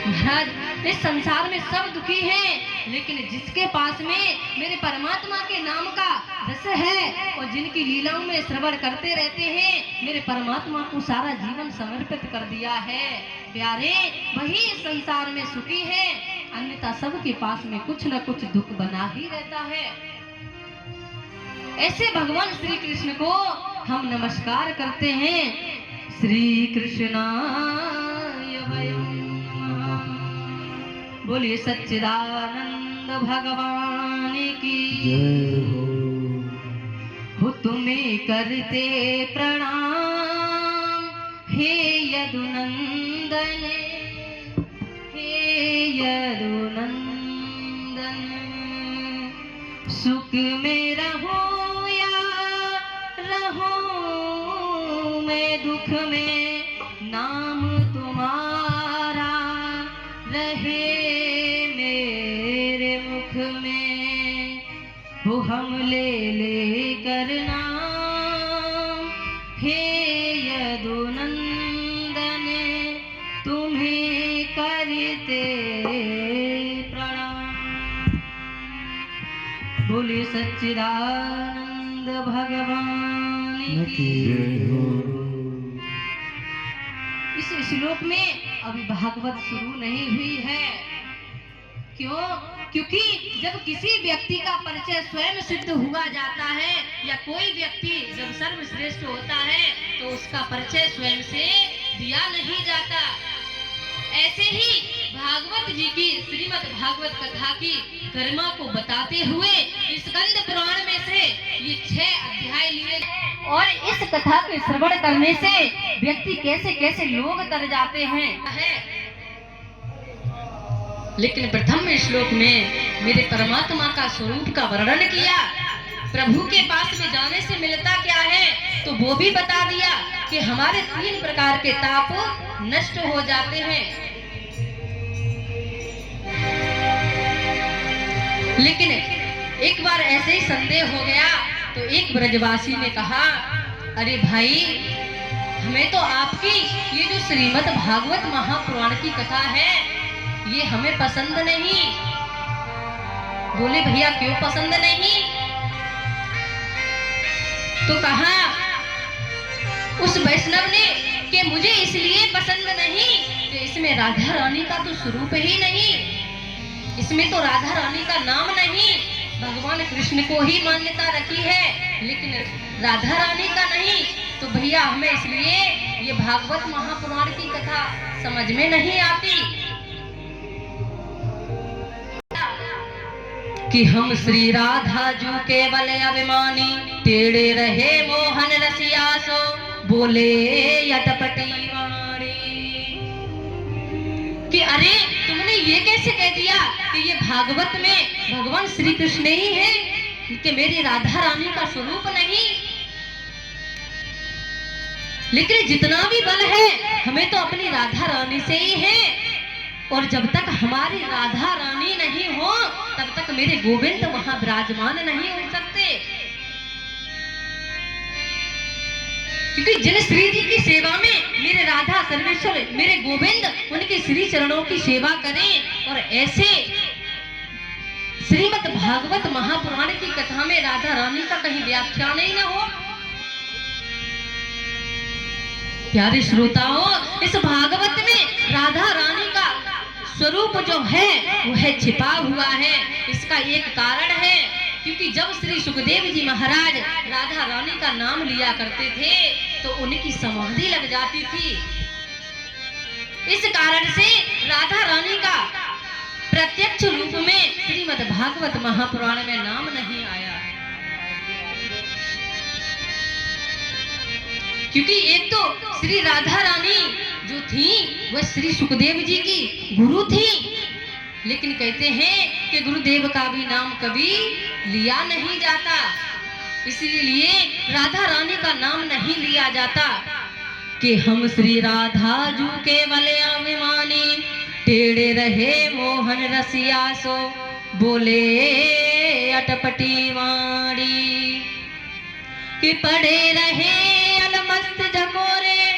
महाराज इस संसार में सब दुखी हैं, लेकिन जिसके पास में मेरे परमात्मा के नाम का रस है और जिनकी लीलाओं में श्रवण करते रहते हैं, मेरे परमात्मा को सारा जीवन समर्पित कर दिया है प्यारे, वही इस संसार में सुखी है। अन्यथा सबके पास में कुछ न कुछ दुख बना ही रहता है। ऐसे भगवान श्री कृष्ण को हम नमस्कार करते हैं। श्री कृष्णाय वयम् नमः। बोलिए सच्चिदानंद भगवान की जय हो। तुम्हें करते प्रणाम हे यदुनंदन, हे यदुनंदन। सुख में रहो या रहो मैं दुख में, नाम तुम्हारा रहे मेरे मुख में। वो हम ले कर नाम हे यदुनंदन, तुम्हें करते प्रणाम। बोले सच्चिदानंद भगवान की जय हो। इस श्लोक में अभी भागवत शुरू नहीं हुई है। क्यों? क्योंकि जब किसी व्यक्ति का परिचय स्वयं सिद्ध हुआ जाता है या कोई व्यक्ति जब सर्वश्रेष्ठ होता है तो उसका परिचय स्वयं से दिया नहीं जाता। ऐसे ही भागवत जी की श्रीमद् भागवत कथा की गरिमा को बताते हुए स्कंद पुराण में से ये 6 अध्याय लिए और इस कथा के श्रवण करने से व्यक्ति कैसे कैसे लोग तर जाते हैं। लेकिन प्रथम श्लोक में मेरे परमात्मा का स्वरूप का वर्णन किया। प्रभु के पास में जाने से मिलता क्या है तो वो भी बता दिया कि हमारे 3 प्रकार के ताप नष्ट हो जाते हैं। लेकिन एक बार ऐसे ही संदेह हो गया तो एक ब्रजवासी ने कहा, अरे भाई हमें तो आपकी ये जो श्रीमद् भागवत महापुराण की कथा है ये हमें पसंद नहीं। बोले भैया क्यों पसंद नहीं? तो कहा उस वैष्णव ने कि मुझे इसलिए पसंद नहीं कि इसमें राधा रानी का तो स्वरूप ही नहीं, इसमें तो राधा रानी का नाम नहीं। भगवान कृष्ण को ही मान्यता रखी है लेकिन राधा रानी का नहीं। तो भैया हमें इसलिए ये भागवत महापुराण की कथा समझ में नहीं आती कि हम श्री राधा जू केवल अभिमानी, टेढ़े रहे मोहन रसियासो, बोले यटपटी वाणी। कि अरे तुमने ये कैसे कह दिया कि ये भागवत में भगवान श्री कृष्ण ही है कि मेरी राधा रानी का स्वरूप नहीं। लेकिन जितना भी बल है हमें तो अपनी राधा रानी से ही है और जब तक हमारी राधा रानी नहीं हो तब तक मेरे गोविंद वहां विराजमान नहीं हो सकते। क्योंकि जिन श्री जी की सेवा में मेरे राधा सर्वेश्वर मेरे गोविंद उनके श्री चरणों की सेवा करें और ऐसे श्रीमद् भागवत महापुराण की कथा में राधा रानी का कहीं व्याख्यान ही न हो। प्यारे श्रोताओं, इस भागवत में राधा रानी का स्वरूप जो है वह छिपा हुआ है। इसका एक कारण है क्योंकि जब श्री सुखदेव जी महाराज राधा रानी का नाम लिया करते थे तो उनकी समाधि लग जाती थी। इस कारण से राधा रानी का प्रत्यक्ष रूप में श्रीमद् भागवत महापुराण में नाम नहीं आया। क्योंकि एक तो श्री राधा रानी जो थी वह श्री सुखदेव जी की गुरु थी, लेकिन कहते हैं कि गुरुदेव का भी नाम कभी लिया नहीं जाता, इसलिए राधा रानी का नाम नहीं लिया जाता कि हम श्री राधा जू केवल अभिमानी, टेढ़े रहे मोहन रसियासो, बोले अटपटी वाणी। कि पड़े रहे अलमस्त झकोरे।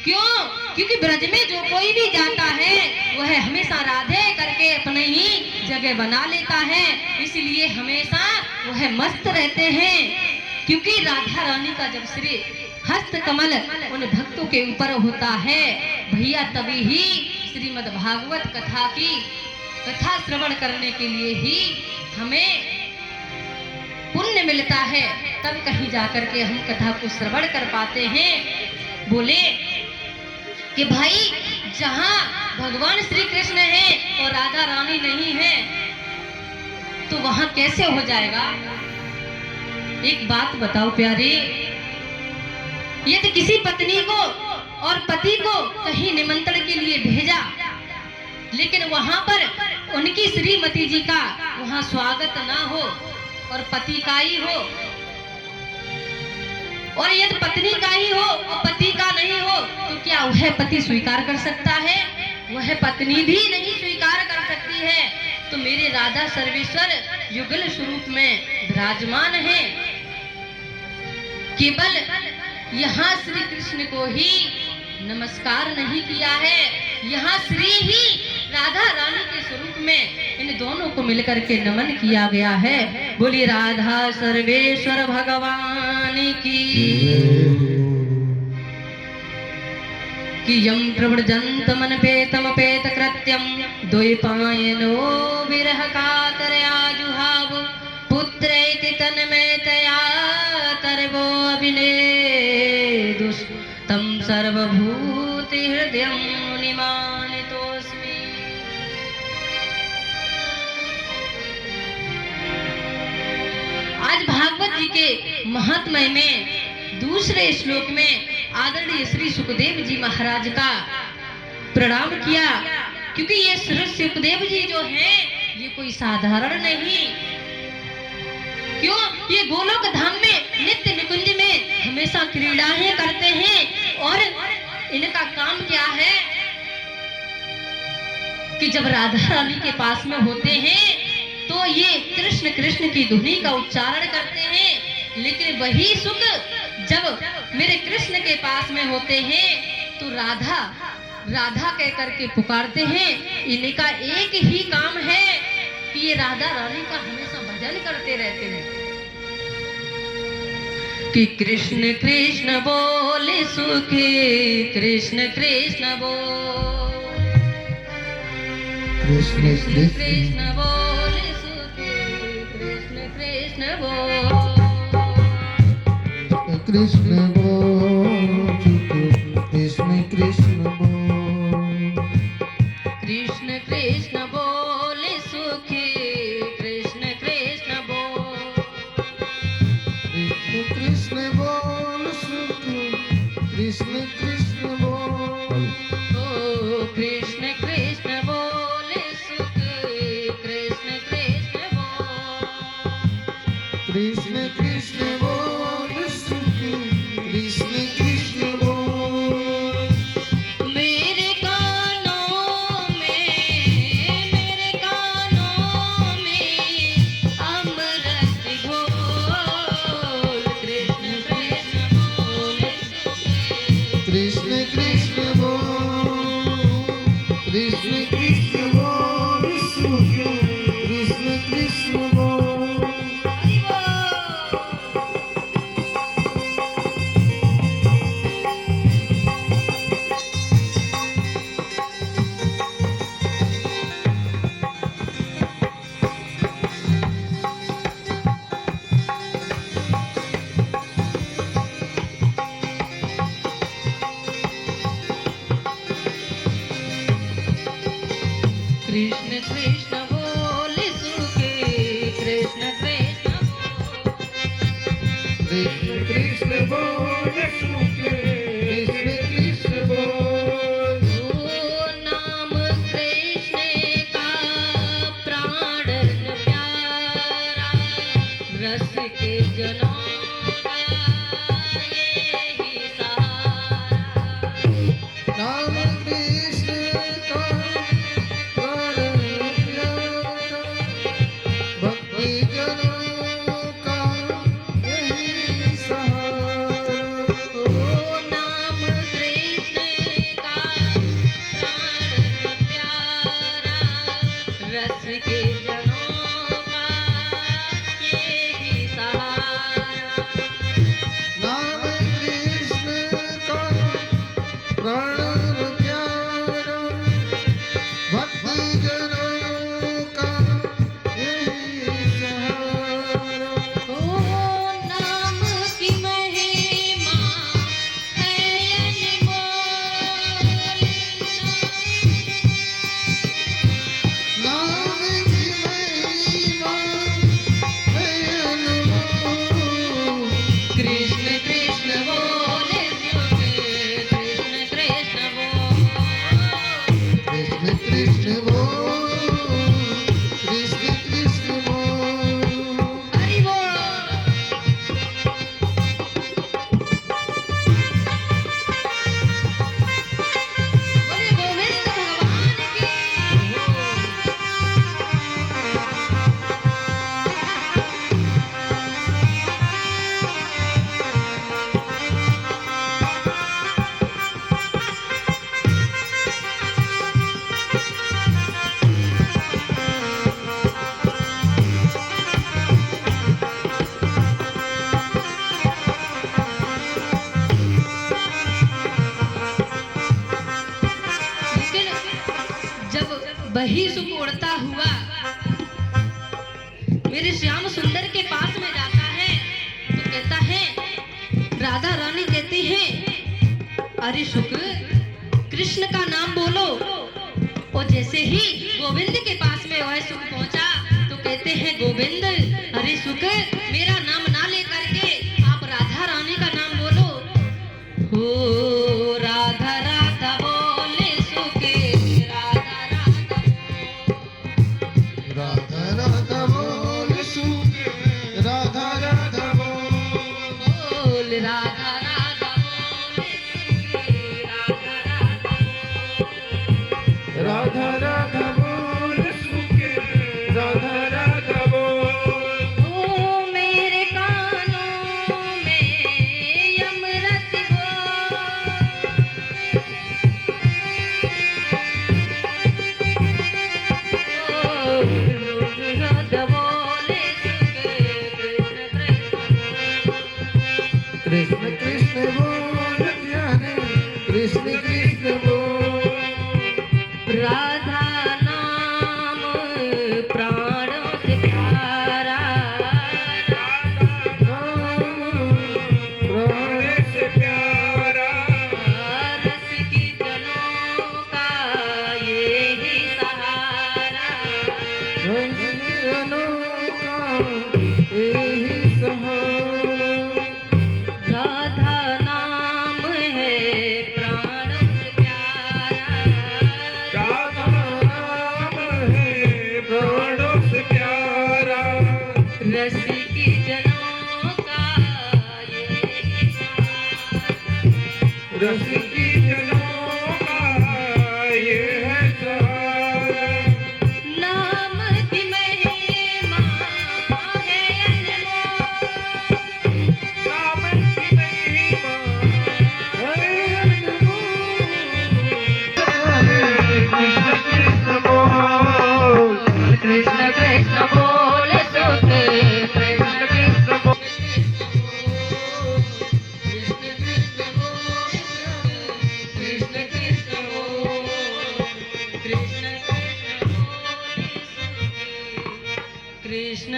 क्यों? क्योंकि ब्रज में जो कोई भी जाता है वह हमेशा राधे करके अपने ही जगह बना लेता है, इसलिए हमेशा वह मस्त रहते हैं। क्योंकि राधा रानी का जब श्री हस्त कमल उन भक्तों के ऊपर होता है भैया, तभी ही श्रीमद् भागवत कथा की कथा श्रवण करने के लिए ही हमें पुण्य मिलता है, तब कहीं जाकर के हम कथा को श्रवण कर पाते हैं। बोले कि भाई जहां भगवान श्री कृष्ण है और राधा रानी नहीं है तो वहां कैसे हो जाएगा? एक बात बताओ प्यारे, यदि किसी पत्नी को और पति को कहीं निमंत्रण के लिए भेजा, लेकिन वहां पर उनकी श्रीमती जी का वहां स्वागत ना हो और पति का ही हो, और यदि पत्नी का ही हो और पति का नहीं हो, तो क्या वह पति स्वीकार कर सकता है? वह पत्नी भी नहीं स्वीकार कर सकती है। तो मेरे राधा सर्वेश्वर युगल स्वरूप में विराजमान है। केवल यहाँ श्री कृष्ण को ही नमस्कार नहीं किया है, यहाँ श्री ही राधा रानी के स्वरूप में इन दोनों को मिलकर के नमन किया गया है। बोलिए राधा सर्वेश्वर भगवान की। कि यम प्रव्रजंत मन पेतम पेत कृत्यम द्वैपायनो विरह कातरया जुहाव पुत्रैति तन्मयतया तरवो अभिनेदुष तम सर्वभूति हृदयं निमानितोऽस्मि। आज भागवत जी के महात्म्य में दूसरे श्लोक में आदरणीय श्री सुखदेव जी महाराज का प्रणाम किया, क्योंकि ये श्री सुखदेव जी जो हैं ये कोई साधारण नहीं। क्यों? ये गोलोक धाम में नित्य निकुंज में हमेशा क्रीड़ाएं करते हैं, और इनका काम क्या है कि जब राधा रानी के पास में होते हैं तो ये कृष्ण कृष्ण की धुनी का उच्चारण करते हैं, लेकिन वही सुख जब मेरे कृष्ण के पास में होते हैं तो राधा राधा कह करके पुकारते हैं। इनका एक ही काम है कि ये राधा रानी का हमेशा भजन करते रहते हैं कि कृष्ण कृष्ण बोले सुखी, कृष्ण कृष्ण बोल, कृष्ण कृष्ण बोले सुखी, कृष्ण कृष्ण बोल, कृष्ण बोल, कृष्ण कृष्ण बोल, कृष्ण कृष्ण बोले सुखी, कृष्ण कृष्ण बोल, कृष्ण कृष्ण बोल सुखी, कृष्ण कृष्ण बोल, ओ कृष्ण कृष्ण बोले सुखी, कृष्ण कृष्ण बोल, कृष्ण कृष्ण बोल सुखी, कृष्ण कृष्ण बोल। मेरे कानों में अमृत घोल, कृष्ण कृष्ण बोले सुखी, कृष्ण कृष्ण बोल, कृष्ण कृष्ण बोल सुखी, कृष्ण कृष्ण बोल। हरि बोल। कृष्ण कृष्ण बोले सुखी, कृष्ण कृष्ण बोल, कृष्ण कृष्ण बोल सुखी, कृष्ण कृष्ण बोल। ओ नाम कृष्ण का प्राण प्यारा, रस के जनों का यही सहारा। नाम कृष्ण का प्राण प्यारा, भक्ति जनों का यही सहारा। रस के जनों का यही सहारा। नाम कृष्ण का प्राण प्यारा, भक्ति जनों का यही सहारा। ओ नाम की महिमा है अनमोल, नाम की महिमा है अनमोल। कृष्ण कृष्ण बोले सुखे, कृष्ण कृष्ण बोल। कृष्ण कृष्ण बोल, कृष्ण कृष्ण बोल। हरि बोल। बोले गोविंद भगवान की। लेकिन जब वही सुख उड़ता हुआ मेरे श्याम सुंदर के पास में जाता है तो कहता है, राधा रानी कहती है, अरे सुख कृष्ण का नाम बोलो। और जैसे ही गोविंद के पास में वह सुख पहुंचा तो कहते हैं, गोविंद अरे सुख मेरा नाम ना लेकर के आप राधा रानी का नाम बोलो। हो राधा राधा बोले सुखे, राधा राधा राधा राधा बोल सुख, राधा राधा बोल। बोल, राधा राधा बोले सुखे, राधा राधा राधा राधा बोल सुख, राधा राधा बोल। ओ मेरे कानों में अमृत राधा बोले सुखे, कृष्ण कृष्ण कृष्ण कृष्ण बोल प्यारे, कृष्ण कृष्ण बोल। राधा नाम प्राणों से प्यारा, नाम प्राण से प्यारा, रस की जनों का यही सहारा। रंजनों का यही सहारा। राधा नाम है प्राणों से प्यारा, राधा नाम है प्राणों से प्यारा, रस की जनों का यही सहारा। रस की जनों का ये है सहारा। नाम की महिमा है अनमोल, नाम की महिमा है अनमोल। कृष्ण कृष्ण बोल, कृष्ण कृष्ण बोल सुख, कृष्ण कृष्ण बोल। कृष्ण कृष्ण बोल, कृष्ण कृष्ण बोल सुख, कृष्ण कृष्ण